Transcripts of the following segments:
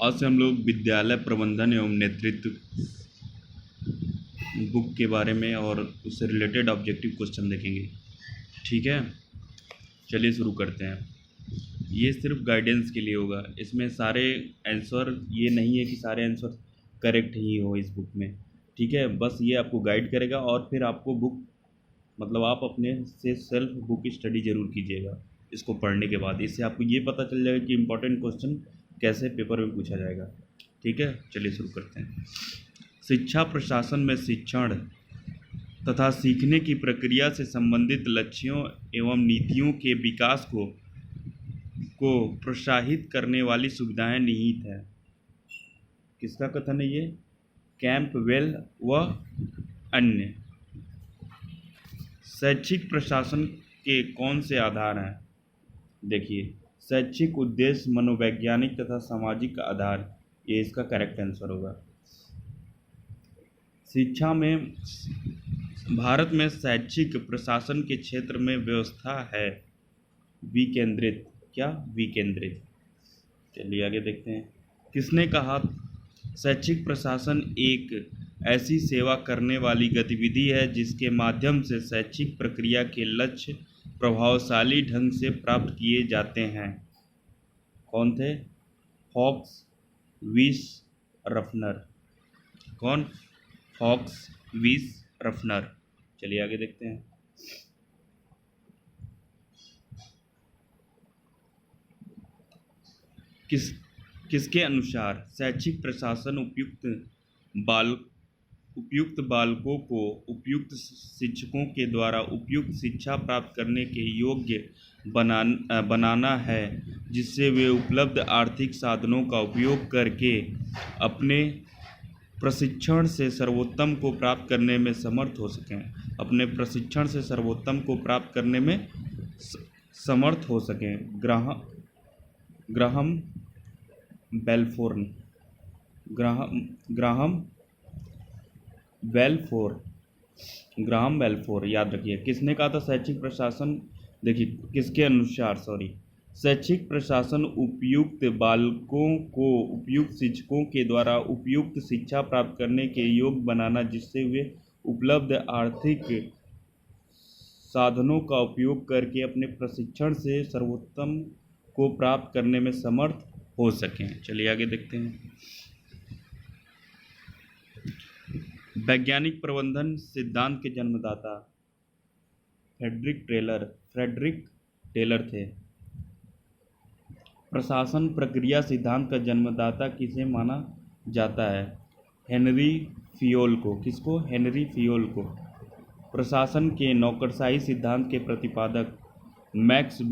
आज से हम लोग विद्यालय प्रबंधन एवं नेतृत्व बुक के बारे में और उससे रिलेटेड ऑब्जेक्टिव क्वेश्चन देखेंगे। ठीक है, चलिए शुरू करते हैं। ये सिर्फ गाइडेंस के लिए होगा, इसमें सारे आंसर ये नहीं है कि सारे आंसर करेक्ट ही हो इस बुक में। ठीक है, बस ये आपको गाइड करेगा और फिर आपको बुक मतलब आप अपने से सेल्फ बुक स्टडी जरूर कीजिएगा इसको पढ़ने के बाद। इससे आपको ये पता चल जाएगा कि इम्पोर्टेंट क्वेश्चन कैसे पेपर में पूछा जाएगा। ठीक है, चलिए शुरू करते हैं। शिक्षा प्रशासन में शिक्षण तथा सीखने की प्रक्रिया से संबंधित लक्ष्यों एवं नीतियों के विकास को प्रोत्साहित करने वाली सुविधाएं निहित है। किसका कथन है ये? कैंपबेल व अन्य। शैक्षिक प्रशासन के कौन से आधार हैं? देखिए, शैक्षिक उद्देश्य, मनोवैज्ञानिक तथा सामाजिक आधार, ये इसका करेक्ट आंसर होगा। शिक्षा में भारत में शैक्षिक प्रशासन के क्षेत्र में व्यवस्था है विकेंद्रित। क्या? विकेंद्रित। चलिए आगे देखते हैं। किसने कहा शैक्षिक प्रशासन एक ऐसी सेवा करने वाली गतिविधि है जिसके माध्यम से शैक्षिक प्रक्रिया के लक्ष्य प्रभावशाली ढंग से प्राप्त किए जाते हैं? कौन थे? फॉक्स, विस, रफनर। कौन? फॉक्स, विस, रफनर। चलिए आगे देखते हैं। किसके अनुसार शैक्षिक प्रशासन उपयुक्त बालकों को उपयुक्त शिक्षकों के द्वारा उपयुक्त शिक्षा प्राप्त करने के योग्य बनाना है, जिससे वे उपलब्ध आर्थिक साधनों का उपयोग करके अपने प्रशिक्षण से सर्वोत्तम को प्राप्त करने में समर्थ हो सकें। अपने प्रशिक्षण से सर्वोत्तम को प्राप्त करने में समर्थ हो सकें। ग्राहम बेलफोर याद रखिए। किसने कहा था शैक्षिक प्रशासन? देखिए, किसके अनुसार शैक्षिक प्रशासन उपयुक्त बालकों को उपयुक्त शिक्षकों के द्वारा उपयुक्त शिक्षा प्राप्त करने के योग्य बनाना, जिससे वे उपलब्ध आर्थिक साधनों का उपयोग करके अपने प्रशिक्षण से सर्वोत्तम को प्राप्त करने में समर्थ हो सकें। चलिए आगे देखते हैं। वैज्ञानिक प्रबंधन सिद्धांत के जन्मदाता फ्रेडरिक टेलर थे। प्रशासन प्रक्रिया सिद्धांत का जन्मदाता किसे माना जाता है? हेनरी फियोल को। किसको? हेनरी फियोल को। प्रशासन के नौकरशाही सिद्धांत के प्रतिपादक मैक्स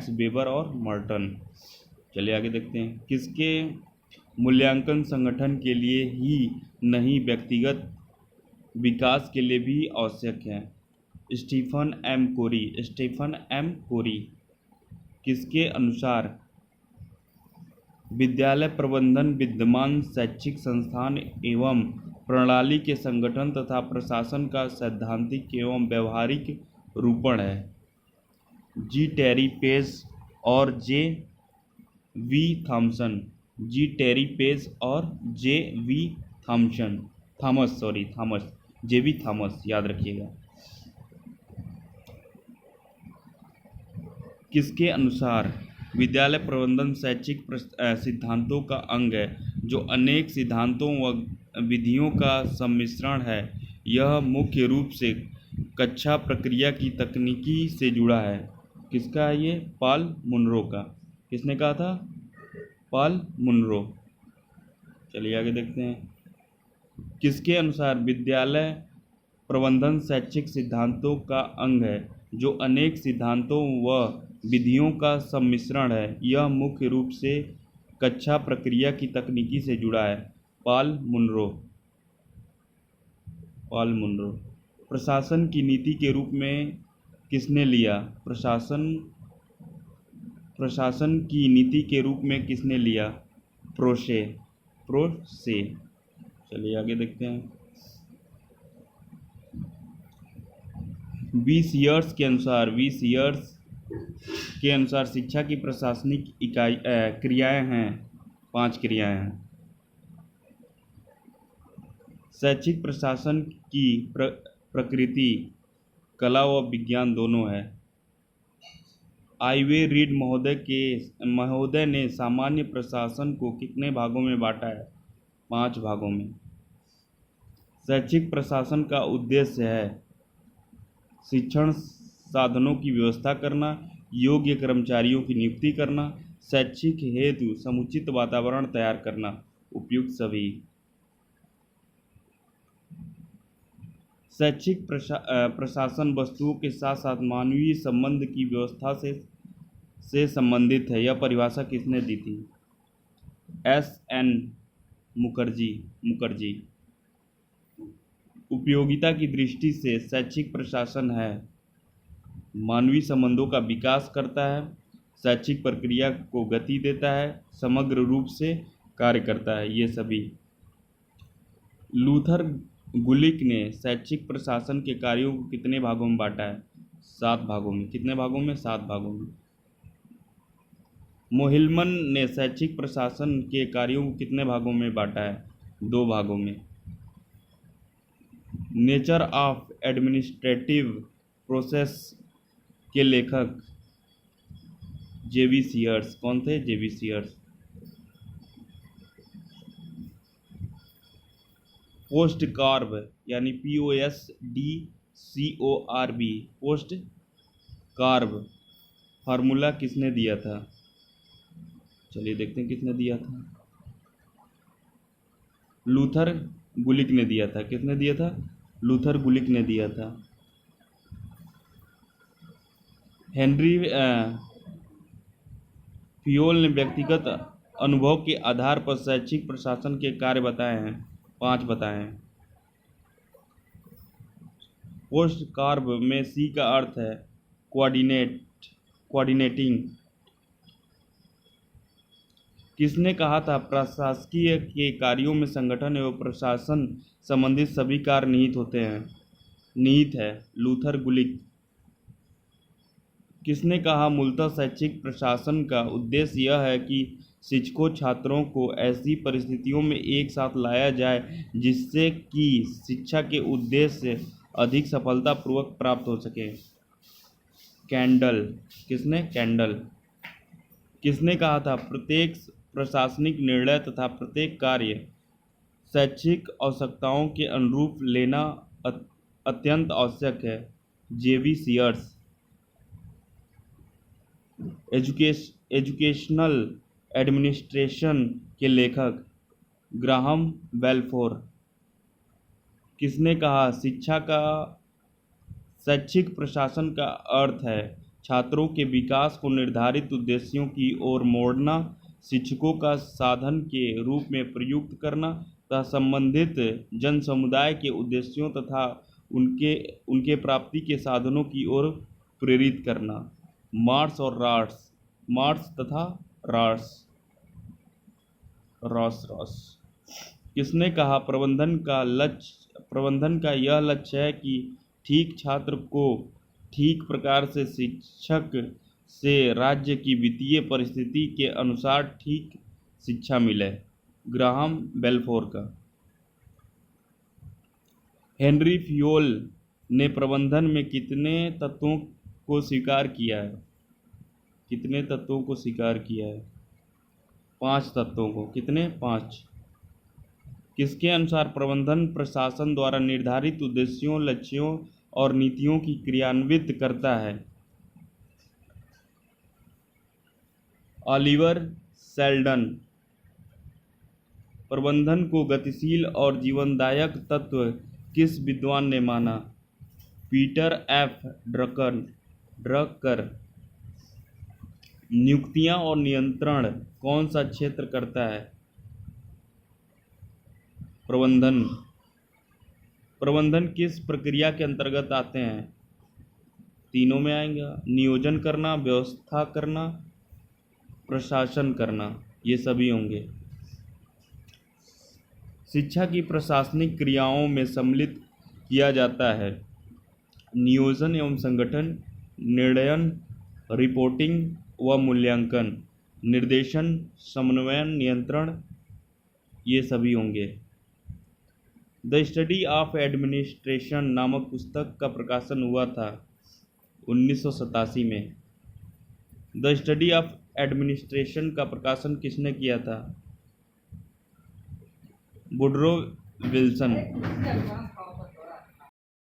वेबर और मर्टन। चलिए आगे देखते हैं। किसके मूल्यांकन संगठन के लिए ही नहीं व्यक्तिगत विकास के लिए भी आवश्यक है? स्टीफन एम कोरी। किसके अनुसार विद्यालय प्रबंधन विद्यमान शैक्षिक संस्थान एवं प्रणाली के संगठन तथा प्रशासन का सैद्धांतिक एवं व्यवहारिक रूपण है? जी टेरी पेज और J V Thomson. J V Thomas याद रखिएगा। किसके अनुसार विद्यालय प्रबंधन शैक्षिक सिद्धांतों का अंग है, जो अनेक सिद्धांतों व विधियों का सम्मिश्रण है? यह मुख्य रूप से कक्षा प्रक्रिया की तकनीकी से जुड़ा है। किसका है ये? पॉल मुनरो का। किसने कहा था? Paul Munro. चलिए आगे देखते हैं। किसके अनुसार विद्यालय प्रबंधन शैक्षिक सिद्धांतों का अंग है, जो अनेक सिद्धांतों व विधियों का सम्मिश्रण है? यह मुख्य रूप से कक्षा प्रक्रिया की तकनीकी से जुड़ा है। Paul Munro. प्रशासन की नीति के रूप में किसने लिया? प्रशासन की नीति के रूप में किसने लिया? प्रोसे। चलिए आगे देखते हैं। 20 ईयर्स के अनुसार 20 ईयर्स के अनुसार शिक्षा की प्रशासनिक क्रियाएं हैं। 5 क्रियाएं हैं। शैक्षिक प्रशासन की प्रकृति कला व विज्ञान दोनों है। आईवे रीड महोदय ने सामान्य प्रशासन को कितने भागों में बांटा है? 5 भागों में। शैक्षिक प्रशासन का उद्देश्य है शिक्षण साधनों की व्यवस्था करना, योग्य कर्मचारियों की नियुक्ति करना, शैक्षिक हेतु समुचित वातावरण तैयार करना, उपयुक्त सभी। शैक्षिक प्रशासन वस्तुओं के साथ साथ मानवीय संबंध की व्यवस्था से संबंधित है। यह परिभाषा किसने दी थी? S.N. मुखर्जी। उपयोगिता की दृष्टि से शैक्षिक प्रशासन है मानवीय संबंधों का विकास करता है, शैक्षिक प्रक्रिया को गति देता है, समग्र रूप से कार्य करता है। ये सभी। लूथर गुलिक ने शैक्षिक प्रशासन के कार्यों को कितने भागों में बांटा है? 7 भागों में। कितने भागों में? 7 भागों में। मोहिलमन ने शैक्षिक प्रशासन के कार्यों को कितने भागों में बांटा है? 2 भागों में। नेचर ऑफ एडमिनिस्ट्रेटिव प्रोसेस के लेखक J.B. सीयर्स। कौन थे? J.B. सीयर्स। पोस्ट कार्ब यानी POSDCORB पोस्ट कार्ब फार्मूला किसने दिया था? चलिए देखते हैं किसने दिया था। लूथर गुलिक ने दिया था। किसने दिया था? लूथर गुलिक ने दिया था। हेनरी फियोल ने व्यक्तिगत अनुभव के आधार पर शैक्षिक प्रशासन के कार्य बताए हैं। 5 बताए हैं। पोस्ट कार्ब में C का अर्थ है कोऑर्डिनेटिंग। किसने कहा था प्रशासकीय के कार्यों में संगठन एवं प्रशासन संबंधित सभी कार्य निहित होते हैं? निहित है लूथर गुलिक। किसने कहा मूलतः शैक्षिक प्रशासन का उद्देश्य यह है कि शिक्षकों छात्रों को ऐसी परिस्थितियों में एक साथ लाया जाए जिससे कि शिक्षा के उद्देश्य अधिक सफलतापूर्वक प्राप्त हो सके? कैंडल। किसने? कैंडल। किसने कहा था प्रत्येक प्रशासनिक निर्णय तथा प्रत्येक कार्य शैक्षिक आवश्यकताओं के अनुरूप लेना अत्यंत आवश्यक है? J.B. सीयर्स। एजुकेशनल एडमिनिस्ट्रेशन के लेखक ग्राहम बेलफोर। किसने कहा शैक्षिक प्रशासन का अर्थ है छात्रों के विकास को निर्धारित उद्देश्यों की ओर मोड़ना, शिक्षकों का साधन के रूप में प्रयुक्त करना तथा संबंधित जन समुदाय के उद्देश्यों तथा उनके प्राप्ति के साधनों की ओर प्रेरित करना? मार्क्स और रॉस। मार्क्स तथा रॉस। किसने कहा प्रबंधन का यह लक्ष्य है कि ठीक छात्र को ठीक प्रकार से शिक्षक से राज्य की वित्तीय परिस्थिति के अनुसार ठीक शिक्षा मिले? ग्राहम बेलफोर का। हेनरी फियोल ने प्रबंधन में कितने तत्वों को स्वीकार किया है? कितने तत्वों को स्वीकार किया है? 5 तत्वों को। कितने? 5। किसके अनुसार प्रबंधन प्रशासन द्वारा निर्धारित उद्देश्यों, लक्ष्यों और नीतियों की क्रियान्वित करता है? Oliver Seldon. प्रबंधन को गतिशील और जीवनदायक तत्व किस विद्वान ने माना? Peter F Drucker. नियुक्तियां और नियंत्रण कौन सा क्षेत्र करता है? प्रबंधन किस प्रक्रिया के अंतर्गत आते हैं? तीनों में आएंगे। नियोजन करना, व्यवस्था करना, प्रशासन करना, ये सभी होंगे। शिक्षा की प्रशासनिक क्रियाओं में सम्मिलित किया जाता है नियोजन एवं संगठन, निर्णयन, रिपोर्टिंग व मूल्यांकन, निर्देशन, समन्वय, नियंत्रण, ये सभी होंगे। द स्टडी ऑफ एडमिनिस्ट्रेशन नामक पुस्तक का प्रकाशन हुआ था 1987 में। द स्टडी ऑफ एडमिनिस्ट्रेशन का प्रकाशन किसने किया था? Woodrow Wilson.